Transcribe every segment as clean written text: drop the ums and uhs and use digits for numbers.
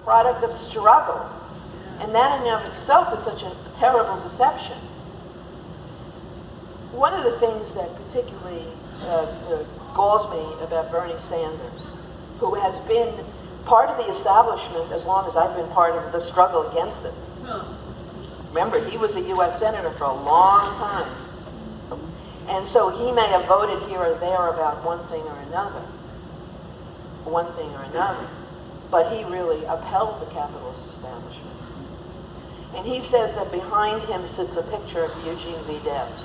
product of struggle. And that in and of itself is such a terrible deception. One of the things that particularly galls me about Bernie Sanders, who has been part of the establishment as long as I've been part of the struggle against it. Remember, he was a U.S. Senator for a long time. And so he may have voted here or there about one thing or another. But he really upheld the capitalist establishment. And he says that behind him sits a picture of Eugene V. Debs.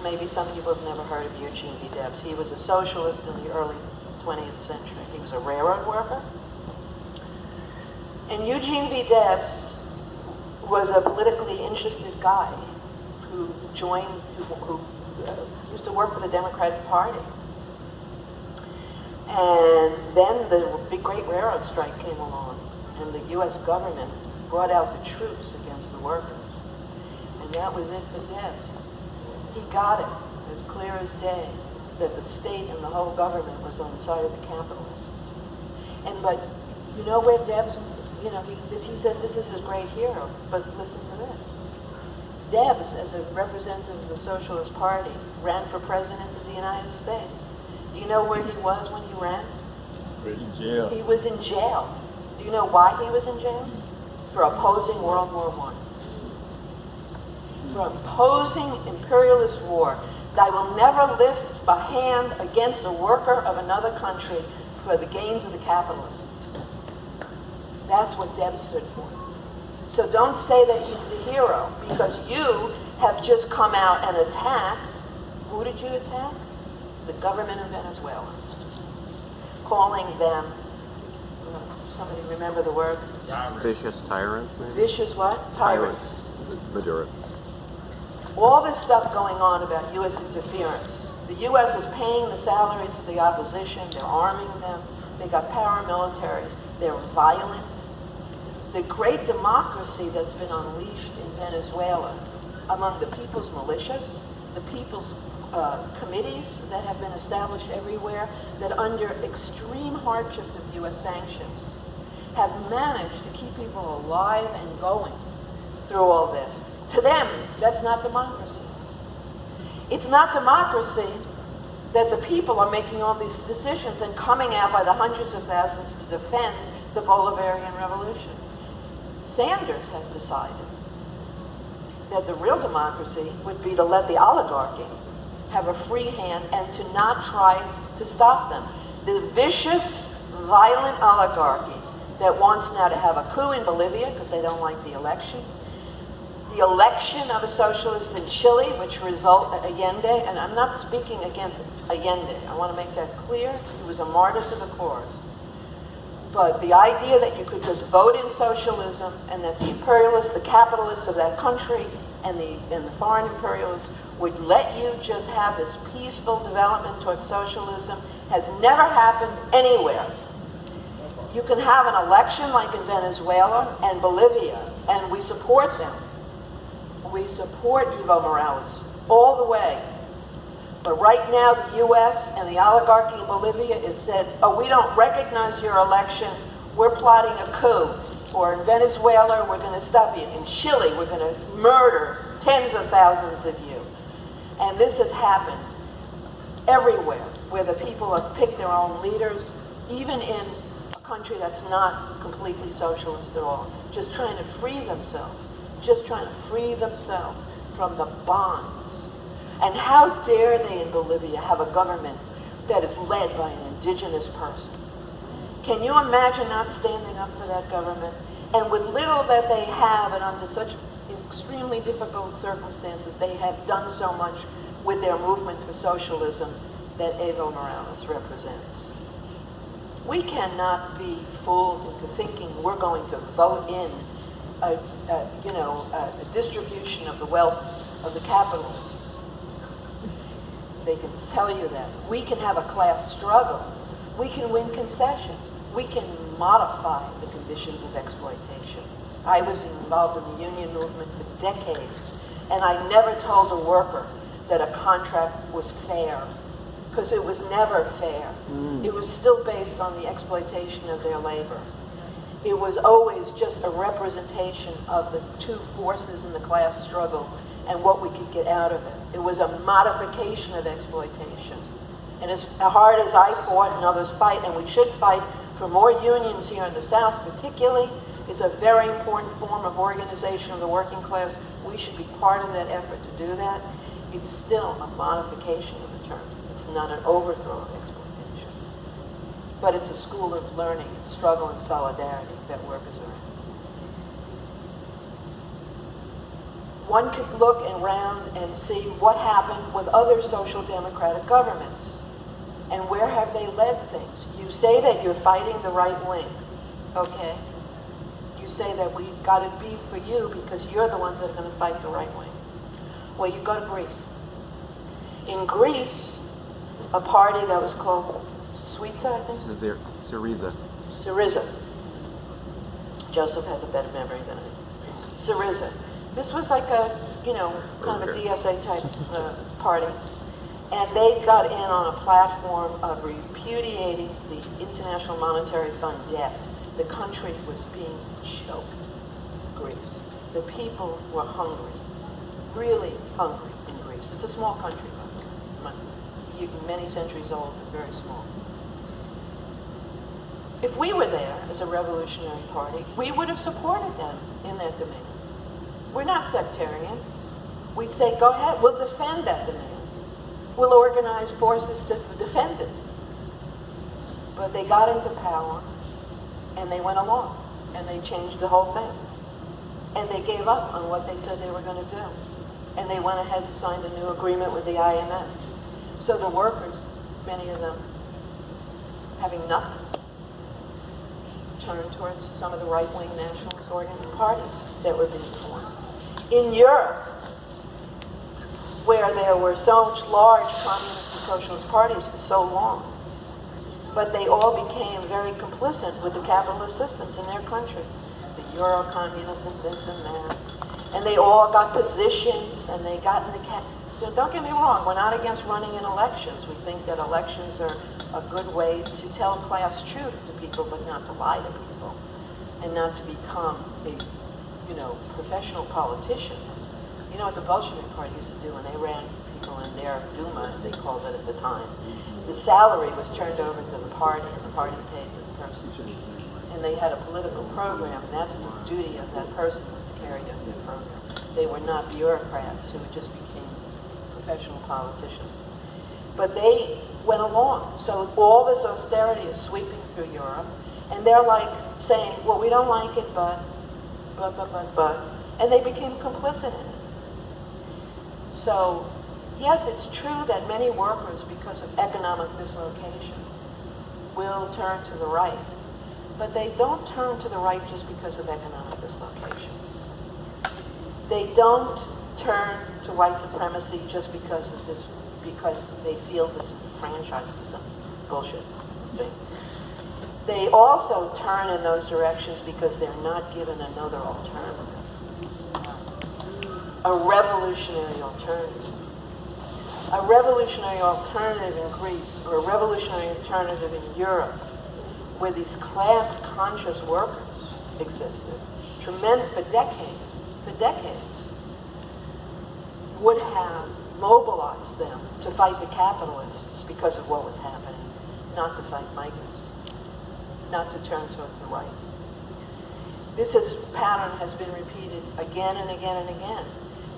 Maybe some of you have never heard of Eugene V. Debs. He was a socialist in the early 20th century. He was a railroad worker. And Eugene V. Debs was a politically interested guy who used to work for the Democratic Party. And then the big great railroad strike came along, and the U.S. government brought out the troops against the workers. And that was it for Debs. He got it as clear as day that the state and the whole government was on the side of the capitalists. But you know where Debs, he says this is his great hero, but listen to this. Debs, as a representative of the Socialist Party, ran for president of the United States. Do you know where he was when he ran? In jail. He was in jail. Do you know why he was in jail? For opposing World War I. For opposing imperialist war. I will never lift a hand against a worker of another country for the gains of the capitalists. That's what Debs stood for. So don't say that he's the hero, because you have just come out and attacked. Who did you attack? The government of Venezuela. Calling them, somebody remember the words? Vicious tyrants, maybe? Vicious what? Tyrants. Maduro. All this stuff going on about U.S. interference. The U.S. is paying the salaries of the opposition. They're arming them. They got paramilitaries. They're violent. The great democracy that's been unleashed in Venezuela among the people's militias, the people's committees that have been established everywhere, that under extreme hardship of U.S. sanctions have managed to keep people alive and going through all this. To them, that's not democracy. It's not democracy that the people are making all these decisions and coming out by the hundreds of thousands to defend the Bolivarian Revolution. Sanders has decided that the real democracy would be to let the oligarchy have a free hand and to not try to stop them. The vicious, violent oligarchy that wants now to have a coup in Bolivia because they don't like the election of a socialist in Chile, which resulted Allende, and I'm not speaking against Allende. I want to make that clear. He was a martyr to the cause. But the idea that you could just vote in socialism and that the imperialists, the capitalists of that country and the foreign imperialists would let you just have this peaceful development towards socialism has never happened anywhere. You can have an election like in Venezuela and Bolivia, and we support them. We support Evo Morales all the way. But right now the U.S. and the oligarchy in Bolivia has said, oh, we don't recognize your election, we're plotting a coup. Or in Venezuela, we're going to stop you. In Chile, we're going to murder tens of thousands of you. And this has happened everywhere, where the people have picked their own leaders, even in a country that's not completely socialist at all, just trying to free themselves from the bonds. And how dare they in Bolivia have a government that is led by an indigenous person? Can you imagine not standing up for that government? And with little that they have, and under such extremely difficult circumstances, they have done so much with their movement for socialism that Evo Morales represents. We cannot be fooled into thinking we're going to vote in a distribution of the wealth of the capitalists. They can tell you that. We can have a class struggle. We can win concessions. We can modify the conditions of exploitation. I was involved in the union movement for decades, and I never told a worker that a contract was fair, because it was never fair. It was still based on the exploitation of their labor. It was always just a representation of the two forces in the class struggle and what we could get out of it. It was a modification of exploitation. And as hard as I fought and others fight, and we should fight for more unions here in the South particularly, it's a very important form of organization of the working class. We should be part of that effort to do that. It's still a modification of the term. It's not an overthrow of exploitation. But it's a school of learning, and struggle, and solidarity that workers are in. One could look around and see what happened with other social democratic governments. And where have they led things? You say that you're fighting the right wing, okay? You say that we've got to be for you because you're the ones that are going to fight the right wing. Well, you go to Greece. In Greece, a party that was called Syriza, I think? Syriza. Syriza. Joseph has a better memory than I. Syriza. This was like a, kind of a DSA type party. And they got in on a platform of repudiating the International Monetary Fund debt. The country was being choked, Greece. The people were hungry, really hungry in Greece. It's a small country, many centuries old, but very small. If we were there as a revolutionary party, we would have supported them in that demand. We're not sectarian. We'd say, go ahead, we'll defend that demand. We'll organize forces to defend it. But they got into power, and they went along, and they changed the whole thing. And they gave up on what they said they were going to do. And they went ahead and signed a new agreement with the IMF. So the workers, many of them, having nothing, turned towards some of the right-wing nationalist parties that were being formed. In Europe, where there were such large communist and socialist parties for so long, but they all became very complicit with the capitalist systems in their country. The Euro-communism, this and that. And they all got positions, and they got in the don't get me wrong, we're not against running in elections. We think that elections are a good way to tell class truth to people, but not to lie to people, and not to become a, professional politician. You know what the Bolshevik Party used to do when they ran people in their Duma, they called it at the time? The salary was turned over to the party, and the party paid for the person. And they had a political program, and that's the duty of that person, was to carry out their program. They were not bureaucrats who just became professional politicians. But they went along. So all this austerity is sweeping through Europe, and they're like saying, well, we don't like it, but, and they became complicit in it. So, yes, it's true that many workers, because of economic dislocation, will turn to the right. But they don't turn to the right just because of economic dislocation. They don't turn to white supremacy just because of this, because they feel this enfranchisement bullshit thing. They also turn in those directions because they're not given another alternative. A revolutionary alternative. A revolutionary alternative in Greece, or a revolutionary alternative in Europe, where these class-conscious workers existed, for decades, would have mobilized them to fight the capitalists because of what was happening, not to fight migrants, not to turn towards the right. This pattern has been repeated again and again and again.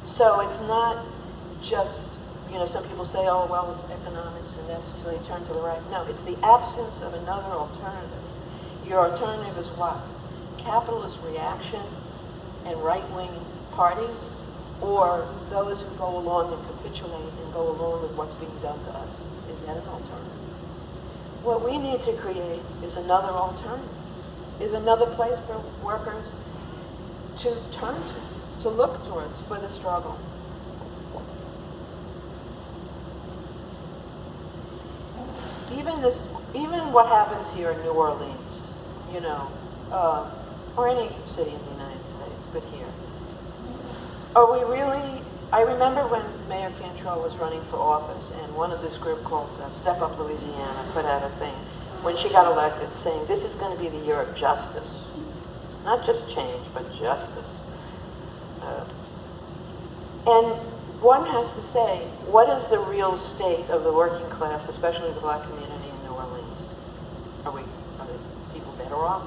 So it's not just, some people say, oh, well, it's economics and this, so they turn to the right. No, it's the absence of another alternative. Your alternative is what? Capitalist reaction and right-wing parties, or those who go along and capitulate and go along with what's being done to us. Is that an alternative? What we need to create is another alternative, is another place for workers to turn to look towards for the struggle. Even what happens here in New Orleans, or any city in the United States, but here. Are we really, I remember when Mayor Cantrell was running for office, and one of this group called Step Up Louisiana put out a thing when she got elected saying, this is going to be the year of justice. not just change, but justice. And one has to say, what is the real state of the working class, especially the black community in New Orleans? Are the people better off?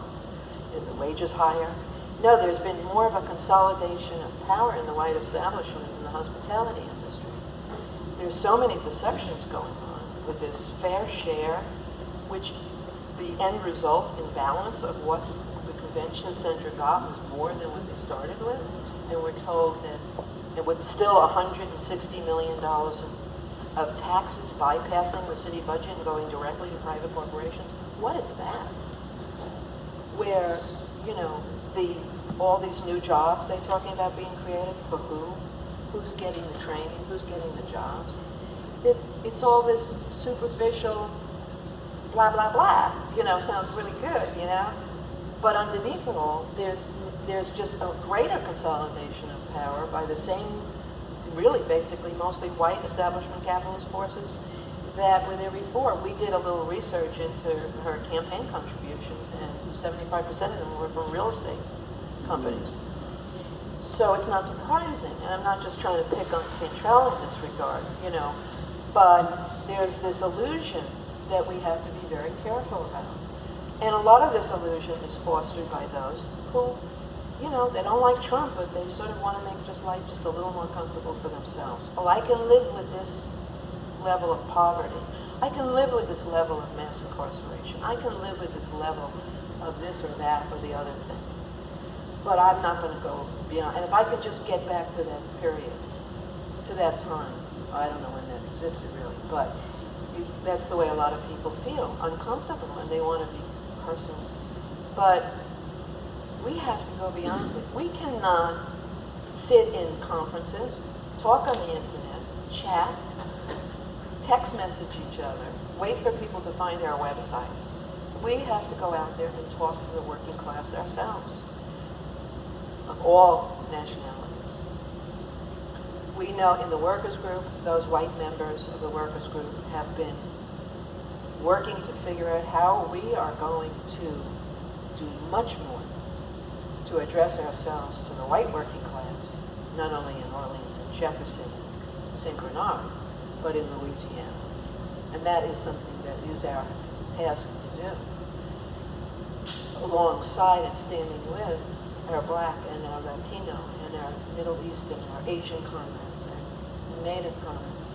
Are the wages higher? No, there's been more of a consolidation of power in the white establishment in the hospitality industry. There's so many deceptions going on with this fair share, which the end result in balance of what the convention center got was more than what they started with. And we're told that and with still $160 million of taxes bypassing the city budget and going directly to private corporations. What is that? Where, you know, all these new jobs they're talking about being created, for who? Who's getting the training? Who's getting the jobs? It's all this superficial blah, blah, blah, you know, sounds really good, you know? But underneath it all, there's just a greater consolidation of power by the same, really basically mostly white establishment capitalist forces that were there before. We did a little research into her campaign contributions, and 75% of them were from real estate companies. So it's not surprising, and I'm not just trying to pick on Cantrell in this regard, you know, but there's this illusion that we have to be very careful about. And a lot of this illusion is fostered by those who, you know, they don't like Trump, but they sort of want to make life just a little more comfortable for themselves. Oh, I can live with this level of poverty. I can live with this level of mass incarceration. I can live with this level of this or that or the other thing. But I'm not going to go beyond. And if I could just get back to that period, to that time, I don't know when that existed really, but that's the way a lot of people feel, uncomfortable, and they want to be personal. But we have to go beyond it. We cannot sit in conferences, talk on the internet, chat, text message each other, wait for people to find our websites. We have to go out there and talk to the working class ourselves, of all nationalities. We know in the workers group, those white members of the workers group have been working to figure out how we are going to do much more to address ourselves to the white working class, not only in Orleans and Jefferson, St. Bernard, but in Louisiana. And that is something that is our task to do, alongside and standing with our black and our Latino and our Middle Eastern, our Asian comrades, our Native comrades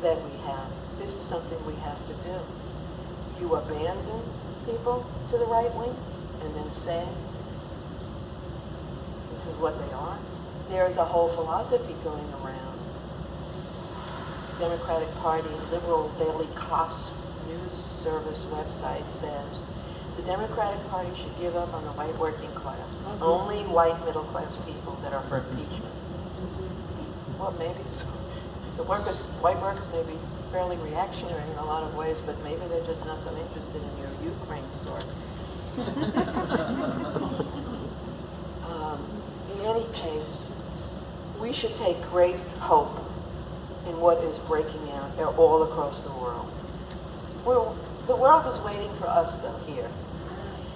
that we have. This is something we have to do. You abandon people to the right wing and then say, this is what they are. There is a whole philosophy going around. Democratic Party liberal daily Kos news service website says the Democratic Party should give up on the white working class. It's only white middle class people that are for impeachment. Well, maybe the white workers may be fairly reactionary in a lot of ways, but maybe they're just not so interested in your Ukraine story. In any case, we should take great hope in what is breaking out there all across the world. The world is waiting for us, though, here.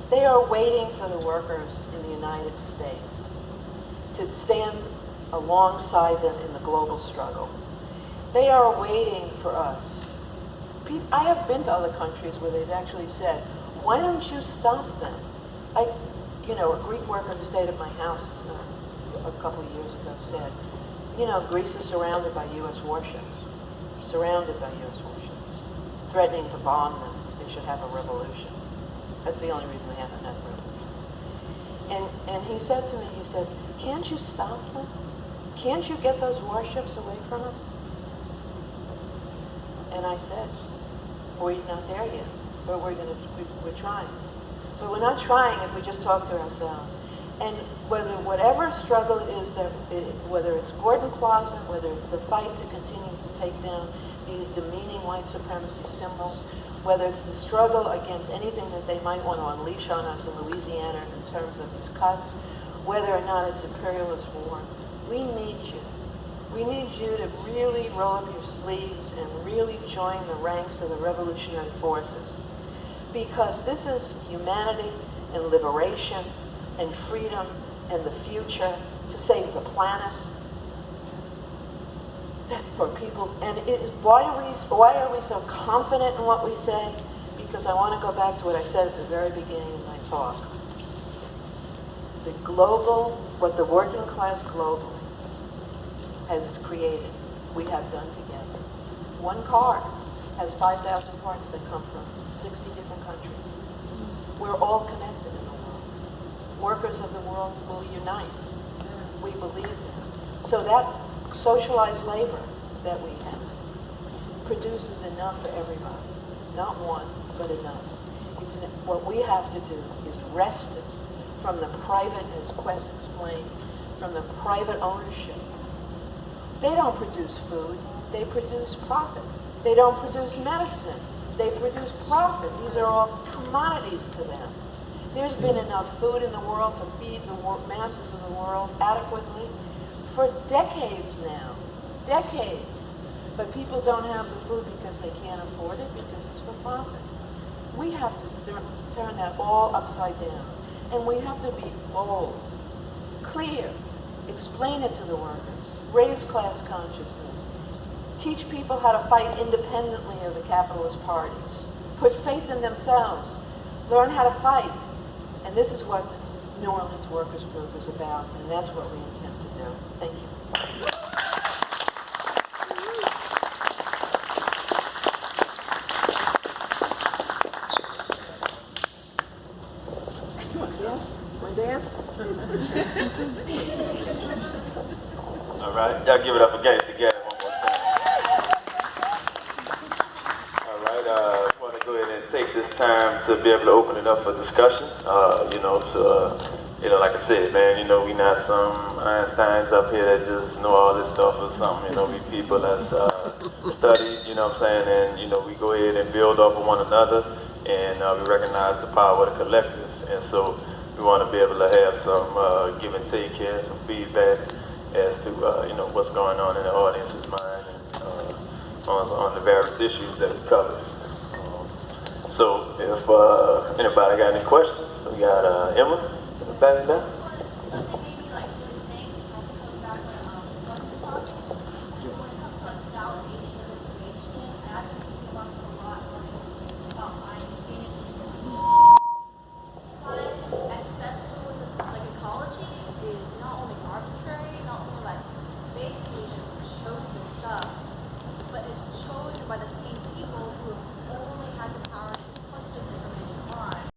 They are waiting for the workers in the United States to stand alongside them in the global struggle. They are waiting for us. I have been to other countries where they've actually said, why don't you stop them? A Greek worker who stayed at my house a couple of years ago said, Greece is surrounded by U.S. warships, threatening to bomb them if they should have a revolution. That's the only reason they haven't had a revolution. And he said to me, can't you stop them? Can't you get those warships away from us? And I said, we're not there yet, but we're trying. But we're not trying if we just talk to ourselves. And whatever struggle it is, whether it's Gordon Plaza, whether it's the fight to continue to take down these demeaning white supremacy symbols, whether it's the struggle against anything that they might want to unleash on us in Louisiana in terms of these cuts, whether or not it's imperialist war, we need you. We need you to really roll up your sleeves and really join the ranks of the revolutionary forces. Because this is humanity and liberation and freedom and the future, to save the planet, for people. And why are we so confident in what we say? Because I want to go back to what I said at the very beginning of my talk. What the working class globally has created, we have done together. One car has 5,000 parts that come from 60 different countries. We're all connected in the world. Workers of the world will unite. We believe that. So that socialized labor that we have produces enough for everybody. Not one, but enough. What we have to do is wrest it from the private, as Quest explained, from the private ownership. They don't produce food, they produce profit. They don't produce medicine, they produce profit. These are all commodities to them. There's been enough food in the world to feed the masses of the world adequately for decades now. Decades. But people don't have the food because they can't afford it, because it's for profit. We have to turn that all upside down. And we have to be bold, clear, explain it to the workers, raise class consciousness, teach people how to fight independently of the capitalist parties, put faith in themselves, learn how to fight. And this is what New Orleans Workers Group is about, and that's what we intend to do. Thank you. Dance? All right, y'all give it up again together one more time. All right, I want to go ahead and take this time to be able to open it up for discussion. Like I said, man, we not some Einsteins up here that just know all this stuff or something. We people that's studied, what I'm saying, and we go ahead and build off of one another, and we recognize the power of the collective, and so we want to be able to have some give and take here, some feedback as to what's going on in the audience's mind and on the various issues that we cover. So if anybody got any questions, we got Emma in the back there.